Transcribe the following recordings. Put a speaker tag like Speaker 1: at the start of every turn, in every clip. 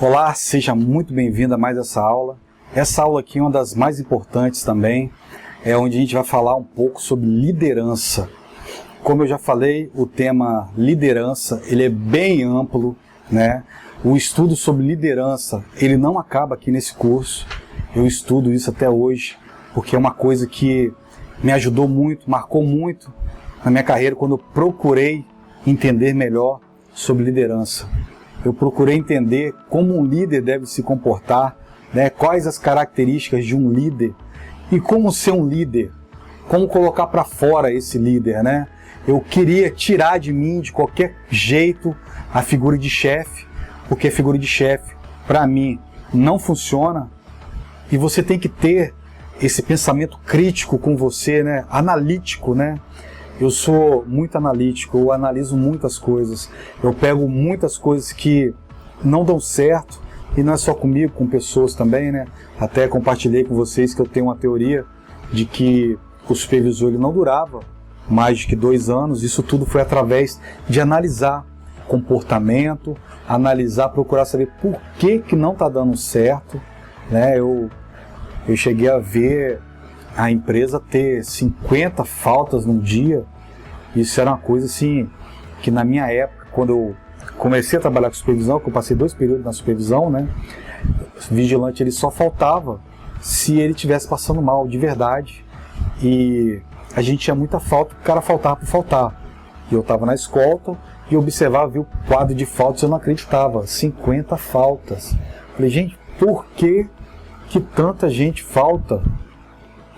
Speaker 1: Olá, seja muito bem-vindo a mais essa aula. Essa aula aqui é uma das mais importantes também, é onde a gente vai falar um pouco sobre liderança. Como eu já falei, o tema liderança, ele é bem amplo, né? O estudo sobre liderança, ele não acaba aqui nesse curso. Eu estudo isso até hoje, porque é uma coisa que me ajudou muito, marcou muito na minha carreira quando eu procurei entender melhor sobre liderança. Eu procurei entender como um líder deve se comportar, né? Quais as características de um líder e como ser um líder, como colocar para fora esse líder, né? Eu queria tirar de mim, de qualquer jeito, a figura de chefe, porque a figura de chefe, para mim, não funciona. E você tem que ter esse pensamento crítico com você, né? Analítico, né? Eu sou muito analítico, eu analiso muitas coisas, eu pego muitas coisas que não dão certo, e não é só comigo, com pessoas também, né? Até compartilhei com vocês que eu tenho uma teoria de que o supervisor ele não durava mais de que 2 anos. Isso tudo foi através de analisar comportamento, analisar, procurar saber por que não está dando certo, né? Eu cheguei a ver a empresa ter 50 faltas num dia. Isso era uma coisa assim, que na minha época, quando eu comecei a trabalhar com supervisão, que eu passei 2 períodos na supervisão, né? O vigilante ele só faltava se ele estivesse passando mal, de verdade. E a gente tinha muita falta, o cara faltava por faltar. E eu estava na escolta e observava, vi o quadro de faltas, eu não acreditava, 50 faltas. Falei, gente, por que tanta gente falta?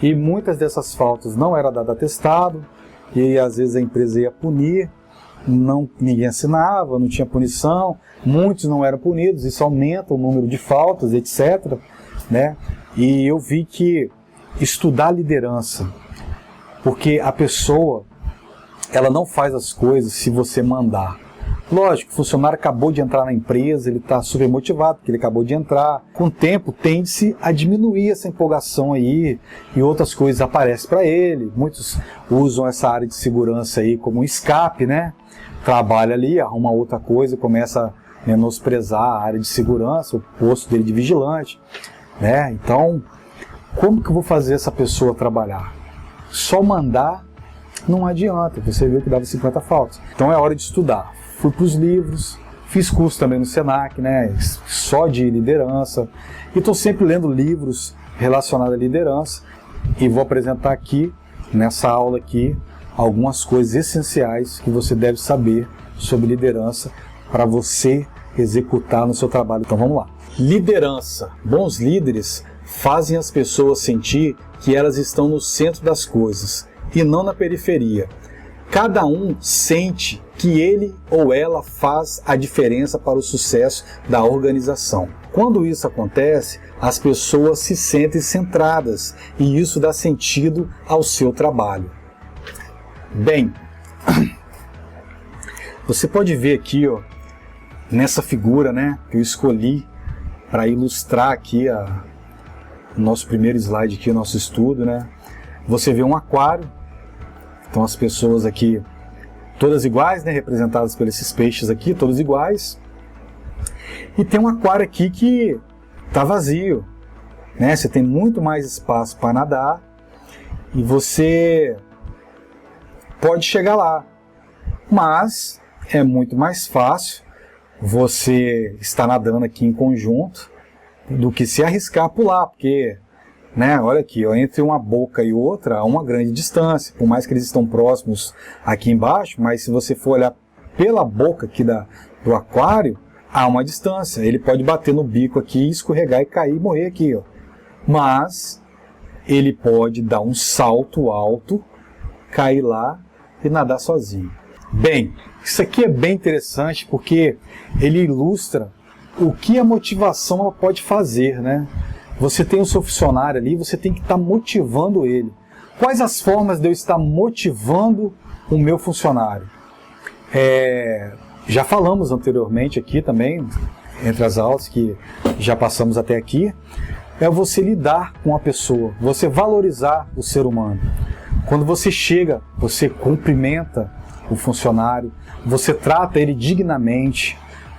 Speaker 1: E muitas dessas faltas não era dado atestado, e às vezes a empresa ia punir, ninguém assinava, não tinha punição, muitos não eram punidos, isso aumenta o número de faltas, etc., né? E eu vi que estudar liderança, porque a pessoa, ela não faz as coisas se você mandar. Lógico, o funcionário acabou de entrar na empresa, ele está super motivado, porque ele acabou de entrar. Com o tempo, tende-se a diminuir essa empolgação aí, e outras coisas aparecem para ele. Muitos usam essa área de segurança aí como um escape, né? Trabalha ali, arruma outra coisa, começa a menosprezar a área de segurança, o posto dele de vigilante, né? Então, como que eu vou fazer essa pessoa trabalhar? Só mandar não adianta, você viu que dava 50 faltas. Então é hora de estudar. Fui para os livros, fiz curso também no Senac, né, só de liderança, e estou sempre lendo livros relacionados à liderança, e vou apresentar aqui, nessa aula aqui, algumas coisas essenciais que você deve saber sobre liderança para você executar no seu trabalho. Então vamos lá. Liderança. Bons líderes fazem as pessoas sentir que elas estão no centro das coisas e não na periferia. Cada um sente que ele ou ela faz a diferença para o sucesso da organização. Quando isso acontece, as pessoas se sentem centradas e isso dá sentido ao seu trabalho. Bem, você pode ver aqui, ó, nessa figura, né, que eu escolhi para ilustrar aqui o nosso primeiro slide aqui, o nosso estudo, né? Você vê um aquário. Então as pessoas aqui, todas iguais, né, representadas por esses peixes aqui, todos iguais. E tem um aquário aqui que está vazio, né? Você tem muito mais espaço para nadar e você pode chegar lá. Mas é muito mais fácil você estar nadando aqui em conjunto do que se arriscar a pular, porque... né? Olha aqui, ó, entre uma boca e outra há uma grande distância, por mais que eles estão próximos aqui embaixo, mas se você for olhar pela boca aqui do aquário, há uma distância. Ele pode bater no bico aqui, escorregar e cair e morrer aqui, ó. Mas ele pode dar um salto alto, cair lá e nadar sozinho. Bem, isso aqui é bem interessante porque ele ilustra o que a motivação ela pode fazer, né? Você tem o seu funcionário ali, você tem que estar motivando ele. Quais as formas de eu estar motivando o meu funcionário? Já falamos anteriormente aqui também, entre as aulas que já passamos até aqui, é você lidar com a pessoa, você valorizar o ser humano. Quando você chega, você cumprimenta o funcionário, você trata ele dignamente,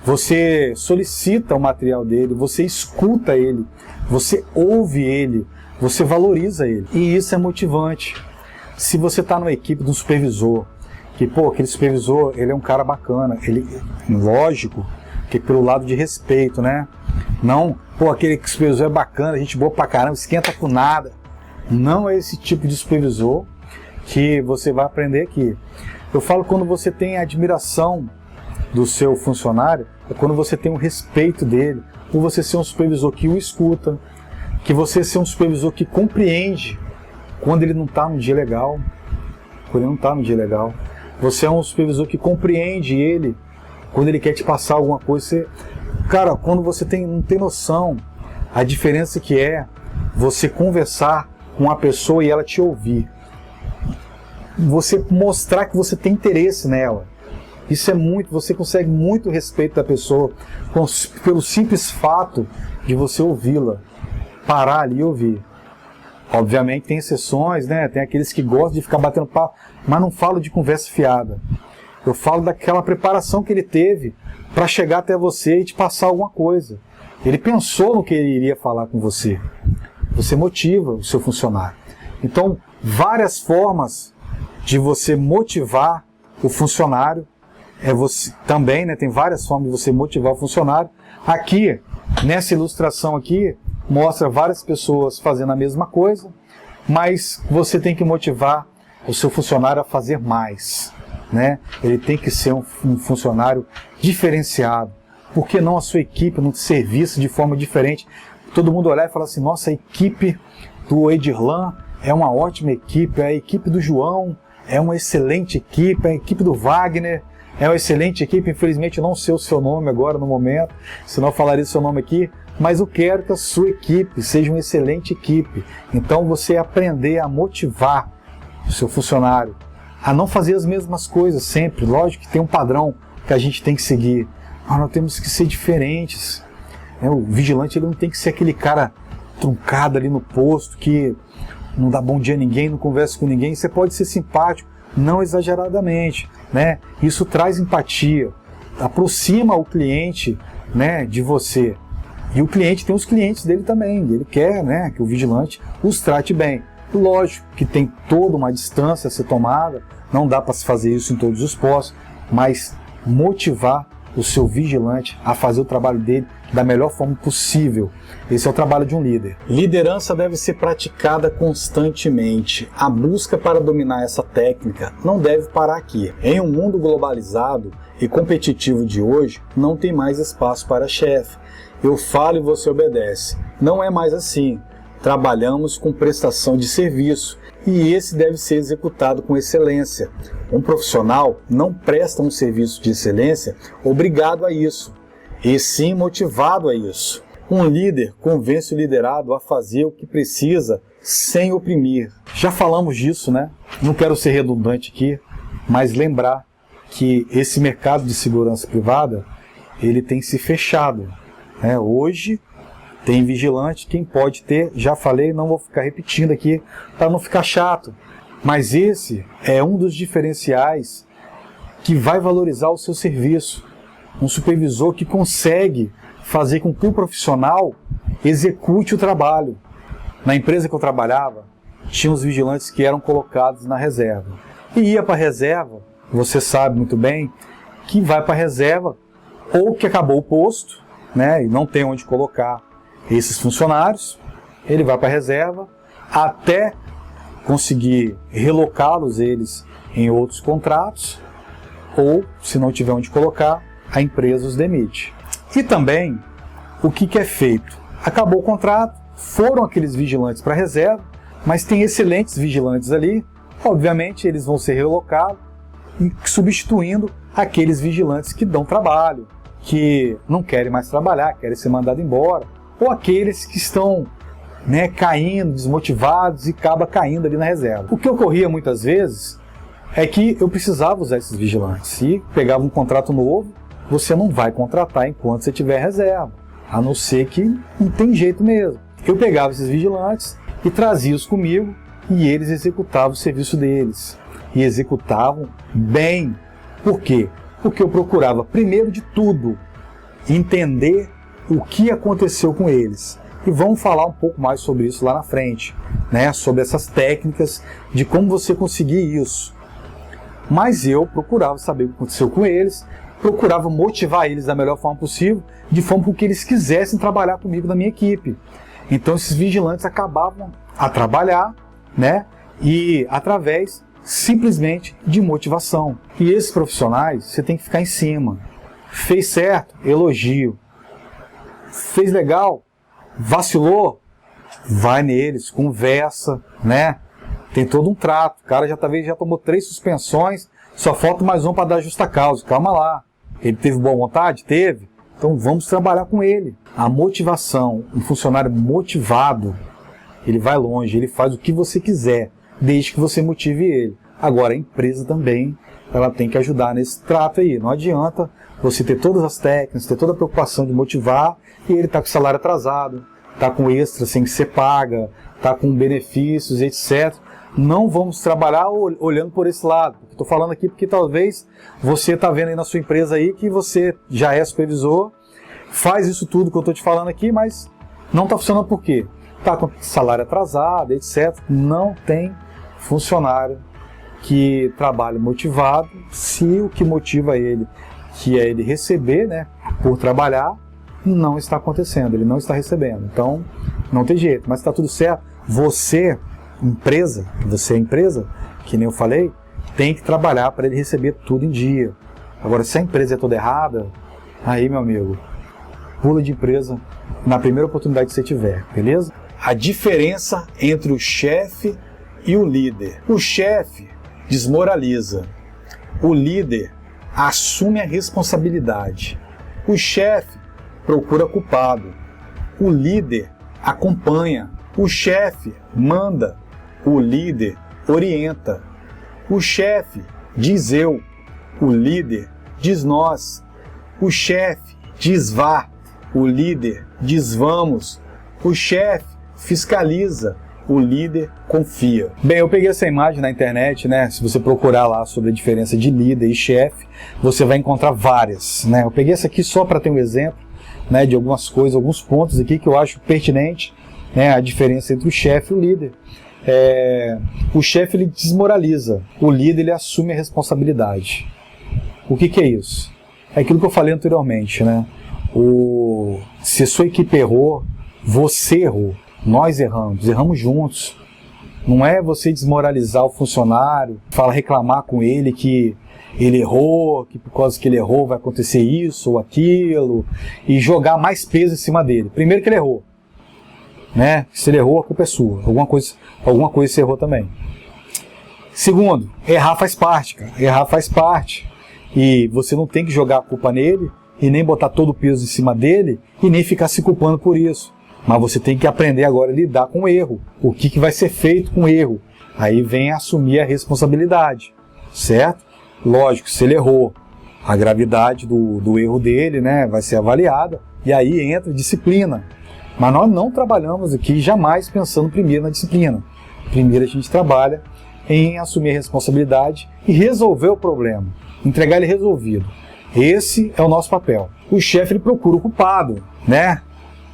Speaker 1: você solicita o material dele, você escuta ele, você ouve ele, você valoriza ele. E isso é motivante. Se você está numa equipe de um supervisor, que, pô, aquele supervisor, ele é um cara bacana, ele, lógico, que pelo lado de respeito, né? Não, pô, aquele supervisor é bacana, gente boa pra caramba, esquenta com nada. Não é esse tipo de supervisor que você vai aprender aqui. Eu falo quando você tem admiração do seu funcionário, é quando você tem um respeito dele, por você ser um supervisor que o escuta, que você ser um supervisor que compreende quando ele não está no dia legal, quando ele não está no dia legal. Você é um supervisor que compreende ele quando ele quer te passar alguma coisa. Você, cara, quando você não tem noção a diferença que é você conversar com uma pessoa e ela te ouvir. Você mostrar que você tem interesse nela. Isso é muito, você consegue muito respeito da pessoa pelo simples fato de você ouvi-la, parar ali e ouvir. Obviamente tem exceções, né? Tem aqueles que gostam de ficar batendo papo, mas não falo de conversa fiada. Eu falo daquela preparação que ele teve para chegar até você e te passar alguma coisa. Ele pensou no que ele iria falar com você. Você motiva o seu funcionário. Então, várias formas de você motivar o funcionário. Você também, né, tem várias formas de você motivar o funcionário. Aqui, nessa ilustração aqui, mostra várias pessoas fazendo a mesma coisa, mas você tem que motivar o seu funcionário a fazer mais, né? Ele tem que ser um funcionário diferenciado. Por que não a sua equipe não serviço de forma diferente? Todo mundo olhar e falar assim, nossa, a equipe do Edirlan é uma ótima equipe, a equipe do João é uma excelente equipe, a equipe do Wagner é uma excelente equipe. Infelizmente eu não sei o seu nome agora no momento, senão eu falaria o seu nome aqui, mas eu quero que a sua equipe seja uma excelente equipe. Então você aprender a motivar o seu funcionário a não fazer as mesmas coisas sempre. Lógico que tem um padrão que a gente tem que seguir, mas nós temos que ser diferentes. O vigilante ele não tem que ser aquele cara truncado ali no posto, que não dá bom dia a ninguém, não conversa com ninguém. Você pode ser simpático, não exageradamente, né? Isso traz empatia, aproxima o cliente, né, de você. E o cliente tem os clientes dele também, ele quer, né, que o vigilante os trate bem. Lógico que tem toda uma distância a ser tomada, não dá para se fazer isso em todos os postos, mas motivar o seu vigilante a fazer o trabalho dele da melhor forma possível. Esse é o trabalho de um líder. Liderança deve ser praticada constantemente. A busca para dominar essa técnica não deve parar aqui. Em um mundo globalizado e competitivo de hoje, não tem mais espaço para chefe. Eu falo e você obedece. Não é mais assim. Trabalhamos com prestação de serviço e esse deve ser executado com excelência. Um profissional não presta um serviço de excelência obrigado a isso, e sim motivado a isso. Um líder convence o liderado a fazer o que precisa sem oprimir. Já falamos disso, né? Não quero ser redundante aqui, mas lembrar que esse mercado de segurança privada, ele tem se fechado, né? Hoje tem vigilante, quem pode ter, já falei, não vou ficar repetindo aqui para não ficar chato, mas esse é um dos diferenciais que vai valorizar o seu serviço. Um supervisor que consegue fazer com que o profissional execute o trabalho. Na empresa que eu trabalhava, tinha os vigilantes que eram colocados na reserva. E ia para a reserva, você sabe muito bem, que vai para a reserva ou que acabou o posto, né, e não tem onde colocar esses funcionários, ele vai para a reserva até conseguir relocá-los eles em outros contratos, ou, se não tiver onde colocar, a empresa os demite. E também, o que é feito? Acabou o contrato, foram aqueles vigilantes para a reserva, mas tem excelentes vigilantes ali, obviamente eles vão ser relocados, substituindo aqueles vigilantes que dão trabalho, que não querem mais trabalhar, querem ser mandados embora, ou aqueles que estão, né, caindo, desmotivados e acaba caindo ali na reserva. O que ocorria muitas vezes é que eu precisava usar esses vigilantes. E pegava um contrato novo, você não vai contratar enquanto você tiver reserva, a não ser que não tem jeito mesmo. Eu pegava esses vigilantes e trazia-os comigo e eles executavam o serviço deles. E executavam bem. Por quê? Porque eu procurava, primeiro de tudo, entender o que aconteceu com eles. E vamos falar um pouco mais sobre isso lá na frente, né? Sobre essas técnicas de como você conseguir isso. Mas eu procurava saber o que aconteceu com eles, procurava motivar eles da melhor forma possível, de forma com que eles quisessem trabalhar comigo na minha equipe. Então esses vigilantes acabavam a trabalhar, né? E através simplesmente de motivação. E esses profissionais, você tem que ficar em cima. Fez certo? Elogio. Fez legal? Vacilou? Vai neles, conversa, né? Tem todo um trato. O cara talvez já tomou 3 suspensões, só falta mais um para dar justa causa. Calma lá. Ele teve boa vontade? Teve. Então vamos trabalhar com ele. A motivação, um funcionário motivado, ele vai longe, ele faz o que você quiser, desde que você motive ele. Agora a empresa também, ela tem que ajudar nesse trato aí. Não adianta você ter todas as técnicas, ter toda a preocupação de motivar e ele está com salário atrasado, está com extra sem que você paga, está com benefícios, etc. Não vamos trabalhar olhando por esse lado. Estou falando aqui porque talvez você está vendo aí na sua empresa aí que você já é supervisor, faz isso tudo que eu estou te falando aqui, mas não está funcionando por quê? Está com salário atrasado, etc. Não tem funcionário que trabalhe motivado, se o que motiva ele, que é ele receber, né, por trabalhar, não está acontecendo, ele não está recebendo. Então, não tem jeito, mas está tudo certo. Você, empresa, que nem eu falei, tem que trabalhar para ele receber tudo em dia. Agora, se a empresa é toda errada, aí, meu amigo, pula de empresa na primeira oportunidade que você tiver, beleza? A diferença entre o chefe e o líder. O chefe desmoraliza. O líder assume a responsabilidade. O chefe procura culpado. O líder acompanha. O chefe manda. O líder orienta. O chefe diz eu. O líder diz nós. O chefe diz vá. O líder diz vamos. O chefe fiscaliza. O líder confia. Bem, eu peguei essa imagem na internet, né? Se você procurar lá sobre a diferença de líder e chefe, você vai encontrar várias, né? Eu peguei essa aqui só para ter um exemplo, né, de algumas coisas, alguns pontos aqui que eu acho pertinente, né? A diferença entre o chefe e o líder. O chefe, ele desmoraliza, o líder, ele assume a responsabilidade. O que é isso? É aquilo que eu falei anteriormente, né? Se a sua equipe errou, você errou. Nós erramos juntos. Não é você desmoralizar o funcionário, reclamar com ele que ele errou, que por causa que ele errou vai acontecer isso ou aquilo, e jogar mais peso em cima dele. Primeiro que ele errou, né? Se ele errou, a culpa é sua. Alguma coisa você errou também. Segundo, errar faz parte, cara. Errar faz parte. E você não tem que jogar a culpa nele, e nem botar todo o peso em cima dele, e nem ficar se culpando por isso. Mas você tem que aprender agora a lidar com o erro. O que vai ser feito com o erro? Aí vem assumir a responsabilidade, certo? Lógico, se ele errou, a gravidade do erro dele, né, vai ser avaliada, e aí entra disciplina. Mas nós não trabalhamos aqui jamais pensando primeiro na disciplina. Primeiro a gente trabalha em assumir a responsabilidade e resolver o problema, entregar ele resolvido. Esse é o nosso papel. O chefe, ele procura o culpado, né?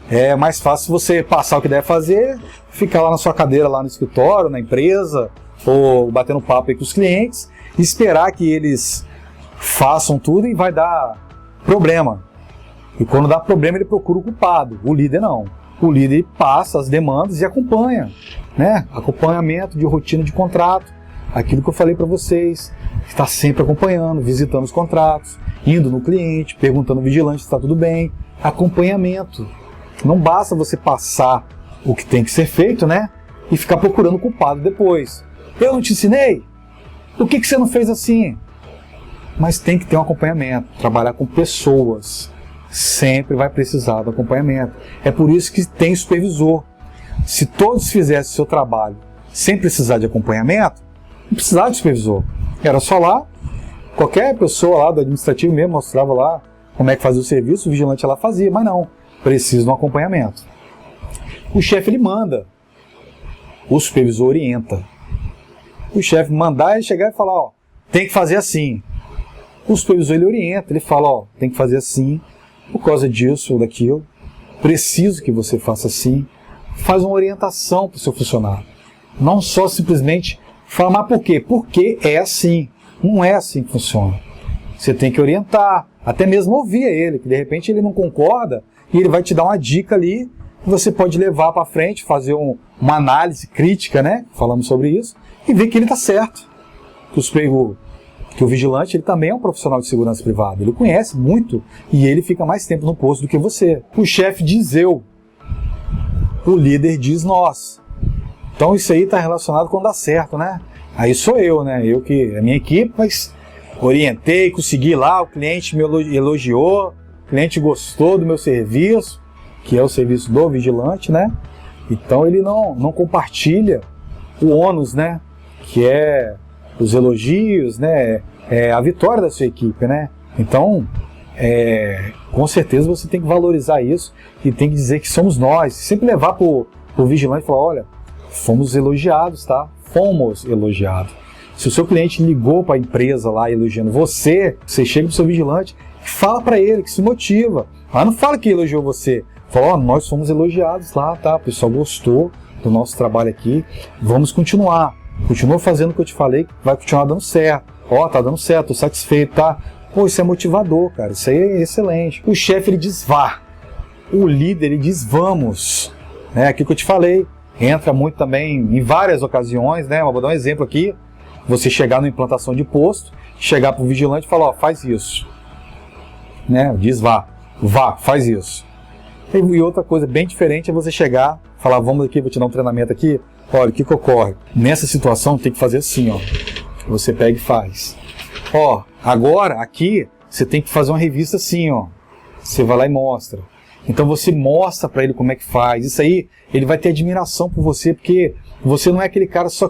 Speaker 1: É mais fácil você passar o que deve fazer, ficar lá na sua cadeira, lá no escritório, na empresa, ou batendo papo aí com os clientes, e esperar que eles façam tudo e vai dar problema. E quando dá problema, ele procura o culpado. O líder não. O líder passa as demandas e acompanha, né? Acompanhamento de rotina de contrato, aquilo que eu falei para vocês, está sempre acompanhando, visitando os contratos, indo no cliente, perguntando ao vigilante se está tudo bem, acompanhamento. Não basta você passar o que tem que ser feito, né? E ficar procurando o culpado depois. Eu não te ensinei? Por que você não fez assim? Mas tem que ter um acompanhamento. Trabalhar com pessoas sempre vai precisar do acompanhamento. É por isso que tem supervisor. Se todos fizessem o seu trabalho sem precisar de acompanhamento, não precisava de supervisor. Era só lá, qualquer pessoa lá do administrativo mesmo mostrava lá como é que fazia o serviço, o vigilante lá fazia, mas não. Precisa de um acompanhamento. O chefe, ele manda. O supervisor orienta. O chefe mandar, ele chegar e falar, tem que fazer assim. O supervisor, ele orienta, ele fala, tem que fazer assim, por causa disso ou daquilo, preciso que você faça assim. Faz uma orientação para o seu funcionário. Não só simplesmente falar, mas por quê? Porque é assim. Não é assim que funciona. Você tem que orientar, até mesmo ouvir ele, que de repente ele não concorda e ele vai te dar uma dica ali que você pode levar para frente, fazer uma análise crítica, né? Falamos sobre isso, e ver que ele está certo. Que o vigilante ele também é um profissional de segurança privada. Ele conhece muito e ele fica mais tempo no posto do que você. O chefe diz eu. O líder diz nós. Então isso aí está relacionado com dar certo, né? Aí sou eu, né? Eu que, a minha equipe, mas orientei, consegui lá, o cliente me elogiou, o cliente gostou do meu serviço, que é o serviço do vigilante, né? Então ele não compartilha o ônus, né? Que é os elogios, né? É a vitória da sua equipe, né? Então, com certeza você tem que valorizar isso e tem que dizer que somos nós. Sempre levar pro vigilante e falar, olha, fomos elogiados, tá? Fomos elogiados. Se o seu cliente ligou para a empresa lá elogiando você chega pro seu vigilante e fala para ele, que se motiva. Mas não fala que elogiou você. Fala, ó, nós fomos elogiados lá, tá? O pessoal gostou do nosso trabalho aqui. Vamos continuar. Continua fazendo o que eu te falei, vai continuar dando certo. Ó, tá dando certo, tô satisfeito, tá? Pô, isso é motivador, cara. Isso aí é excelente. O chefe, ele diz vá. O líder, ele diz vamos. Aquilo que eu te falei. Entra muito também em várias ocasiões, né? Vou dar um exemplo aqui. Você chegar na implantação de posto, chegar para o vigilante e falar, ó, faz isso. Né? Diz vá, faz isso. E outra coisa bem diferente é você chegar, falar, vamos aqui, vou te dar um treinamento aqui. Olha, o que ocorre? Nessa situação tem que fazer assim, ó. Você pega e faz. Ó, agora, aqui, você tem que fazer uma revista assim, ó. Você vai lá e mostra. Então você mostra para ele como é que faz. Isso aí, ele vai ter admiração por você, porque você não é aquele cara só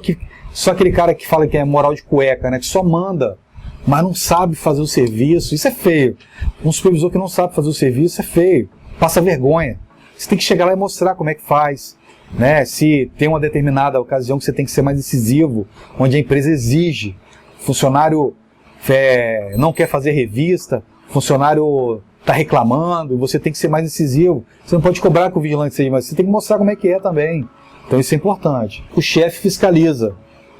Speaker 1: aquele cara que fala que é moral de cueca, né? Que só manda, mas não sabe fazer o serviço. Isso é feio. Um supervisor que não sabe fazer o serviço é feio. Passa vergonha. Você tem que chegar lá e mostrar como é que faz. Né? Se tem uma determinada ocasião que você tem que ser mais decisivo, onde a empresa exige. Funcionário não quer fazer revista, funcionário está reclamando, e você tem que ser mais decisivo. Você não pode cobrar que o vigilante seja, mas você tem que mostrar como é que é também. Então isso é importante. O chefe fiscaliza,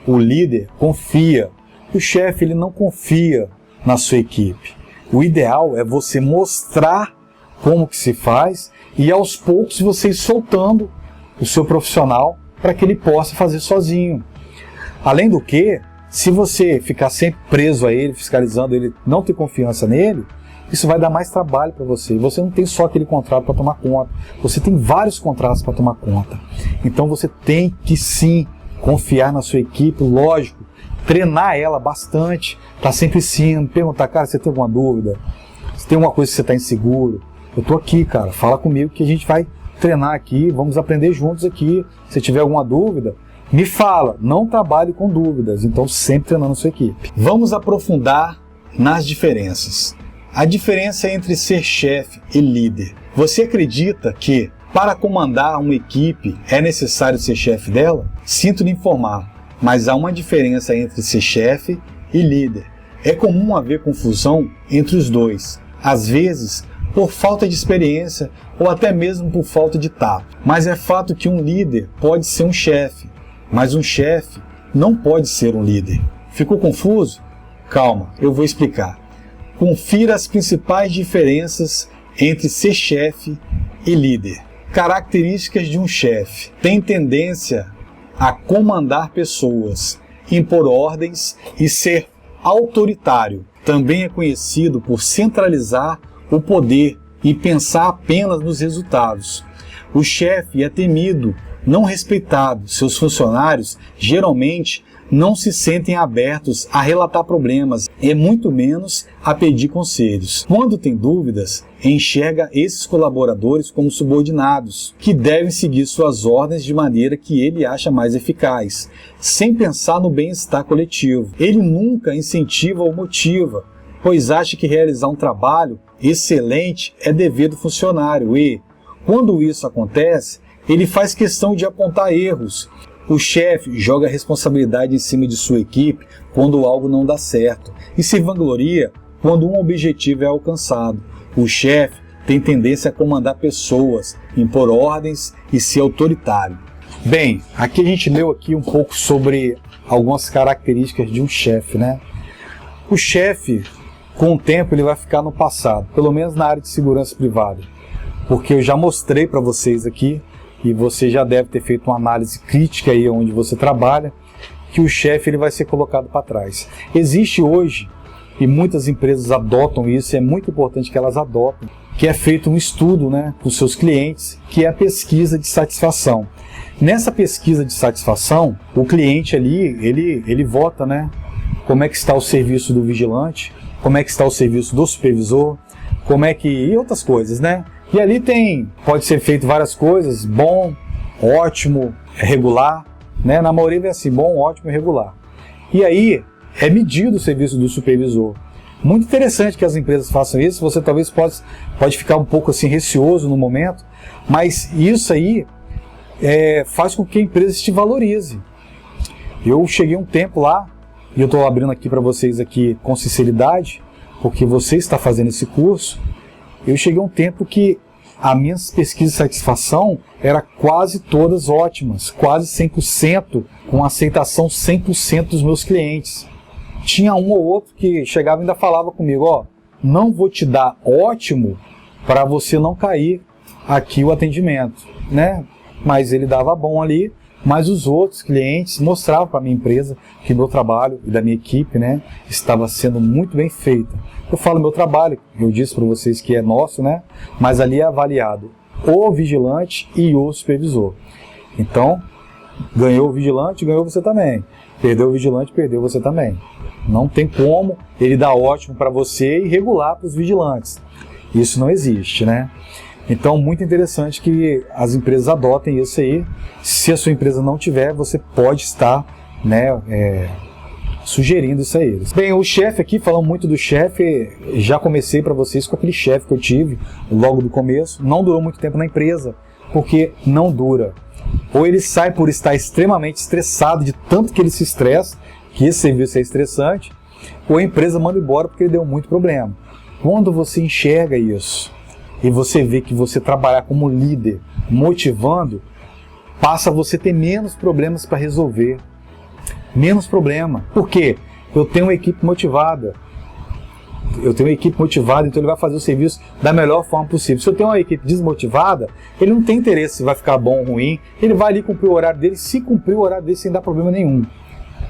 Speaker 1: o líder confia. O chefe ele não confia na sua equipe. O ideal é você mostrar como que se faz e aos poucos você ir soltando o seu profissional para que ele possa fazer sozinho. Além do que, se você ficar sempre preso a ele, fiscalizando ele, não ter confiança nele, isso vai dar mais trabalho para você. Você não tem só aquele contrato para tomar conta. Você tem vários contratos para tomar conta. Então você tem que sim confiar na sua equipe, lógico. Treinar ela bastante. Tá sempre sim. Perguntar, cara, você tem alguma dúvida? Se tem alguma coisa que você está inseguro? Eu tô aqui, cara. Fala comigo que a gente vai treinar aqui. Vamos aprender juntos aqui. Se tiver alguma dúvida, me fala. Não trabalhe com dúvidas. Então sempre treinando a sua equipe. Vamos aprofundar nas diferenças. A diferença entre ser chefe e líder. Você acredita que para comandar uma equipe é necessário ser chefe dela? Sinto lhe informar, mas há uma diferença entre ser chefe e líder. É comum haver confusão entre os dois, às vezes por falta de experiência ou até mesmo por falta de tato. Mas é fato que um líder pode ser um chefe, mas um chefe não pode ser um líder. Ficou confuso? Calma, eu vou explicar. Confira as principais diferenças entre ser chefe e líder. Características de um chefe. Tem tendência a comandar pessoas, impor ordens e ser autoritário. Também é conhecido por centralizar o poder e pensar apenas nos resultados. O chefe é temido, não respeitado. Seus funcionários geralmente não se sentem abertos a relatar problemas e muito menos a pedir conselhos. Quando tem dúvidas, enxerga esses colaboradores como subordinados, que devem seguir suas ordens de maneira que ele acha mais eficaz, sem pensar no bem-estar coletivo. Ele nunca incentiva ou motiva, pois acha que realizar um trabalho excelente é dever do funcionário e, quando isso acontece, ele faz questão de apontar erros. O chefe joga a responsabilidade em cima de sua equipe quando algo não dá certo e se vangloria quando um objetivo é alcançado. O chefe tem tendência a comandar pessoas, impor ordens e ser autoritário. Bem, aqui a gente leu aqui um pouco sobre algumas características de um chefe, né? O chefe, com o tempo, ele vai ficar no passado, pelo menos na área de segurança privada, porque eu já mostrei para vocês aqui, e você já deve ter feito uma análise crítica aí onde você trabalha, que o chefe ele vai ser colocado para trás. Existe hoje, e muitas empresas adotam isso, é muito importante que elas adotem, que é feito um estudo, né, com seus clientes, que é a pesquisa de satisfação. Nessa pesquisa de satisfação, o cliente ali, ele vota, né, como é que está o serviço do vigilante, como é que está o serviço do supervisor, como é que... e outras coisas, né? E ali pode ser feito várias coisas, bom, ótimo, regular, né? Na maioria é assim, bom, ótimo e regular. E aí é medido o serviço do supervisor. Muito interessante que as empresas façam isso, você talvez pode ficar um pouco assim receoso no momento, mas isso aí faz com que a empresa te valorize. Eu cheguei um tempo lá, e eu estou abrindo aqui para vocês aqui com sinceridade, porque você está fazendo esse curso, eu cheguei um tempo que as minhas pesquisas de satisfação eram quase todas ótimas, quase 100%, com aceitação 100% dos meus clientes. Tinha um ou outro que chegava e ainda falava comigo, ó, não vou te dar ótimo para você não cair aqui o atendimento, né? Mas ele dava bom ali, mas os outros clientes mostravam para a minha empresa que meu trabalho e da minha equipe, né, estava sendo muito bem feito. Eu falo meu trabalho, eu disse para vocês que é nosso, né, mas ali é avaliado o vigilante e o supervisor. Então, ganhou o vigilante, ganhou você também. Perdeu o vigilante, perdeu você também. Não tem como ele dar ótimo para você e regular para os vigilantes. Isso não existe, né? Então, muito interessante que as empresas adotem isso aí. Se a sua empresa não tiver, você pode estar, né, sugerindo isso a eles. Bem, o chefe aqui, falando muito do chefe, já comecei para vocês com aquele chefe que eu tive logo do começo. Não durou muito tempo na empresa, porque não dura. Ou ele sai por estar extremamente estressado, de tanto que ele se estressa, que esse serviço é estressante, ou a empresa manda embora porque ele deu muito problema. Quando você enxerga isso, e você vê que você trabalhar como líder, motivando, passa a você ter menos problemas para resolver. Menos problema. Por quê? Eu tenho uma equipe motivada. Então ele vai fazer o serviço da melhor forma possível. Se eu tenho uma equipe desmotivada, ele não tem interesse se vai ficar bom ou ruim, ele vai ali cumprir o horário dele, se cumprir o horário dele sem dar problema nenhum.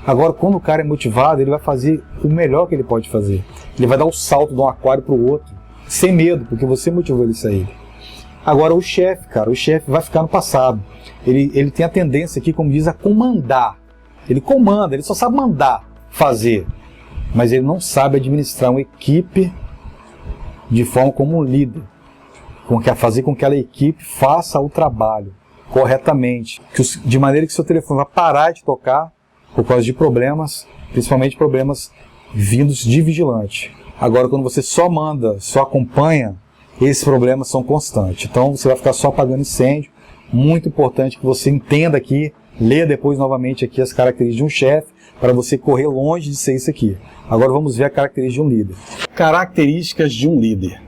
Speaker 1: Agora, quando o cara é motivado, ele vai fazer o melhor que ele pode fazer. Ele vai dar o salto de um aquário para o outro, sem medo, porque você motivou ele a sair. Agora o chefe, cara, o chefe vai ficar no passado. Ele tem a tendência aqui, como diz, a comandar. Ele comanda, ele só sabe mandar, fazer. Mas ele não sabe administrar uma equipe de forma como um líder. Fazer com que aquela equipe faça o trabalho corretamente. De maneira que seu telefone vai parar de tocar por causa de problemas, principalmente problemas vindos de vigilante. Agora, quando você só manda, só acompanha, esses problemas são constantes. Então, você vai ficar só apagando incêndio. Muito importante que você entenda aqui, leia depois novamente aqui as características de um chefe, para você correr longe de ser isso aqui. Agora vamos ver a característica de um líder. Características de um líder.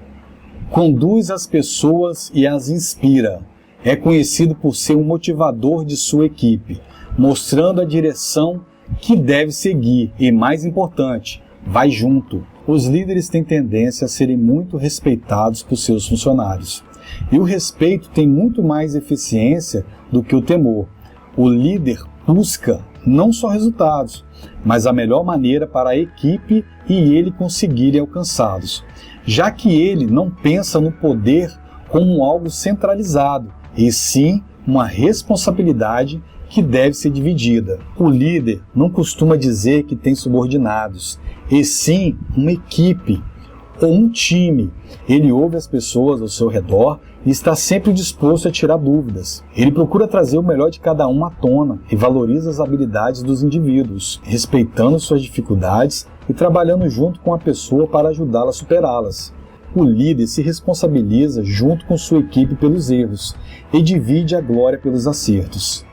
Speaker 1: Conduz as pessoas e as inspira. É conhecido por ser um motivador de sua equipe, mostrando a direção que deve seguir e, mais importante, vai junto. Os líderes têm tendência a serem muito respeitados por seus funcionários. E o respeito tem muito mais eficiência do que o temor. O líder busca não só resultados, mas a melhor maneira para a equipe e ele conseguirem alcançá-los, já que ele não pensa no poder como algo centralizado, e sim uma responsabilidade que deve ser dividida. O líder não costuma dizer que tem subordinados, e sim uma equipe ou um time. Ele ouve as pessoas ao seu redor e está sempre disposto a tirar dúvidas. Ele procura trazer o melhor de cada um à tona e valoriza as habilidades dos indivíduos, respeitando suas dificuldades e trabalhando junto com a pessoa para ajudá-la a superá-las. O líder se responsabiliza junto com sua equipe pelos erros e divide a glória pelos acertos.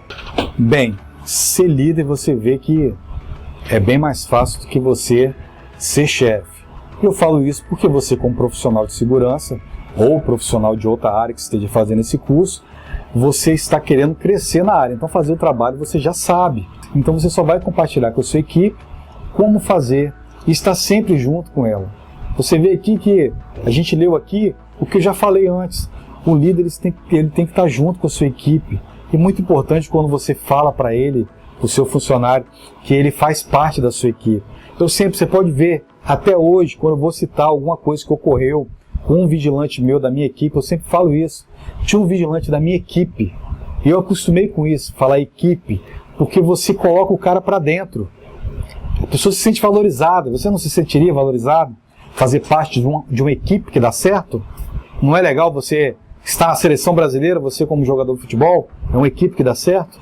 Speaker 1: Bem, ser líder você vê que é bem mais fácil do que você ser chefe. Eu falo isso porque você, como profissional de segurança, ou profissional de outra área que esteja fazendo esse curso, você está querendo crescer na área. Então fazer o trabalho você já sabe. Então você só vai compartilhar com a sua equipe como fazer e estar sempre junto com ela. Você vê aqui que a gente leu aqui o que eu já falei antes. O líder ele tem que estar junto com a sua equipe. E muito importante quando você fala para ele, o seu funcionário, que ele faz parte da sua equipe. Então sempre você pode ver, até hoje, quando eu vou citar alguma coisa que ocorreu com um vigilante meu da minha equipe, eu sempre falo isso. Tinha um vigilante da minha equipe. E eu acostumei com isso, falar equipe, porque você coloca o cara para dentro. A pessoa se sente valorizada. Você não se sentiria valorizado? Fazer parte de uma equipe que dá certo? Não é legal você estar na seleção brasileira, você como jogador de futebol? É uma equipe que dá certo?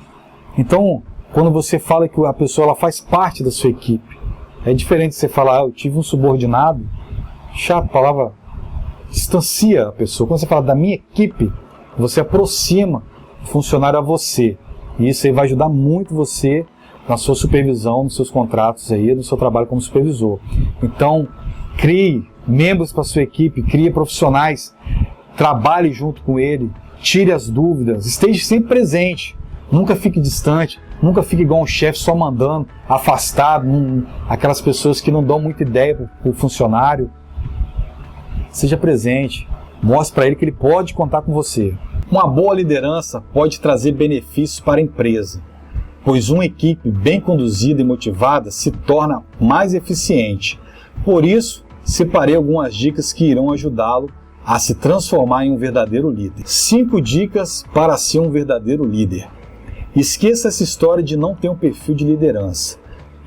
Speaker 1: Então, quando você fala que a pessoa ela faz parte da sua equipe, é diferente de você falar, eu tive um subordinado. Chato, a palavra distancia a pessoa. Quando você fala da minha equipe, você aproxima o funcionário a você. E isso aí vai ajudar muito você na sua supervisão, nos seus contratos aí, no seu trabalho como supervisor. Então, crie membros para sua equipe, crie profissionais, trabalhe junto com ele, tire as dúvidas, esteja sempre presente, nunca fique distante, nunca fique igual um chefe só mandando, afastado, aquelas pessoas que não dão muita ideia para o funcionário. Seja presente, mostre para ele que ele pode contar com você. Uma boa liderança pode trazer benefícios para a empresa, pois uma equipe bem conduzida e motivada se torna mais eficiente. Por isso, separei algumas dicas que irão ajudá-lo a se transformar em um verdadeiro líder. 5 dicas para ser um verdadeiro líder. Esqueça essa história de não ter um perfil de liderança.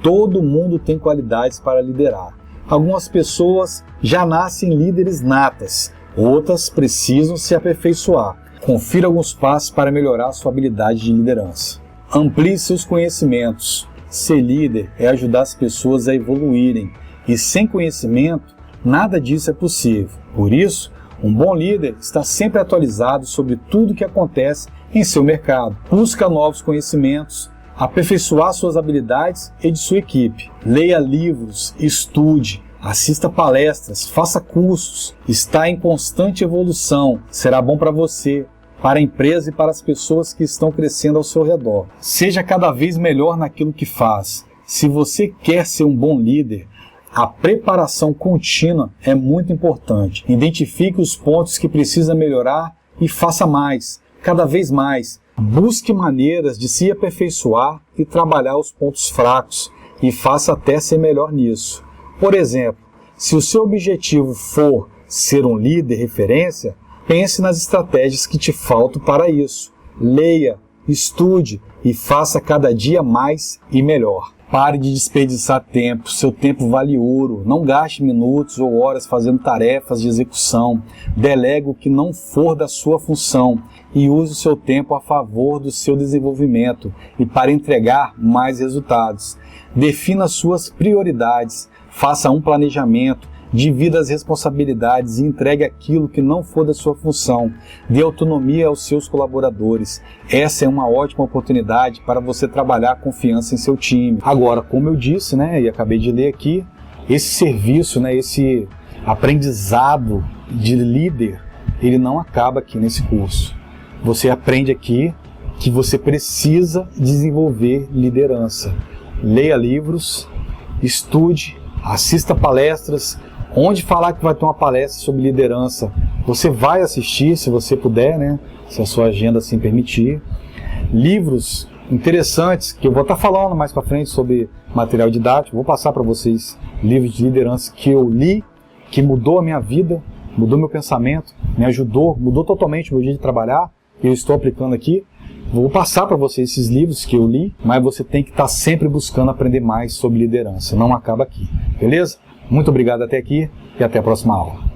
Speaker 1: Todo mundo tem qualidades para liderar. Algumas pessoas já nascem líderes natas, outras precisam se aperfeiçoar. Confira alguns passos para melhorar sua habilidade de liderança. Amplie seus conhecimentos. Ser líder é ajudar as pessoas a evoluírem, e sem conhecimento, nada disso é possível. Por isso, um bom líder está sempre atualizado sobre tudo o que acontece em seu mercado. Busca novos conhecimentos, aperfeiçoar suas habilidades e de sua equipe. Leia livros, estude, assista palestras, faça cursos. Está em constante evolução. Será bom para você, para a empresa e para as pessoas que estão crescendo ao seu redor. Seja cada vez melhor naquilo que faz. Se você quer ser um bom líder, a preparação contínua é muito importante. Identifique os pontos que precisa melhorar e faça mais, cada vez mais. Busque maneiras de se aperfeiçoar e trabalhar os pontos fracos e faça até ser melhor nisso. Por exemplo, se o seu objetivo for ser um líder referência, pense nas estratégias que te faltam para isso. Leia, estude e faça cada dia mais e melhor. Pare de desperdiçar tempo, seu tempo vale ouro. Não gaste minutos ou horas fazendo tarefas de execução. Delegue o que não for da sua função e use o seu tempo a favor do seu desenvolvimento e para entregar mais resultados. Defina suas prioridades, faça um planejamento, divida as responsabilidades e entregue aquilo que não for da sua função. Dê autonomia aos seus colaboradores. Essa é uma ótima oportunidade para você trabalhar a confiança em seu time. Agora, como eu disse, e acabei de ler aqui, esse serviço, esse aprendizado de líder, ele não acaba aqui nesse curso. Você aprende aqui que você precisa desenvolver liderança. Leia livros, estude, assista palestras. Onde falar que vai ter uma palestra sobre liderança, você vai assistir, se você puder, se a sua agenda assim permitir. Livros interessantes, que eu vou estar falando mais para frente sobre material didático, vou passar para vocês livros de liderança que eu li, que mudou a minha vida, mudou meu pensamento, me ajudou, mudou totalmente o meu jeito de trabalhar, que eu estou aplicando aqui. Vou passar para vocês esses livros que eu li, mas você tem que estar sempre buscando aprender mais sobre liderança, não acaba aqui, beleza? Muito obrigado até aqui e até a próxima aula.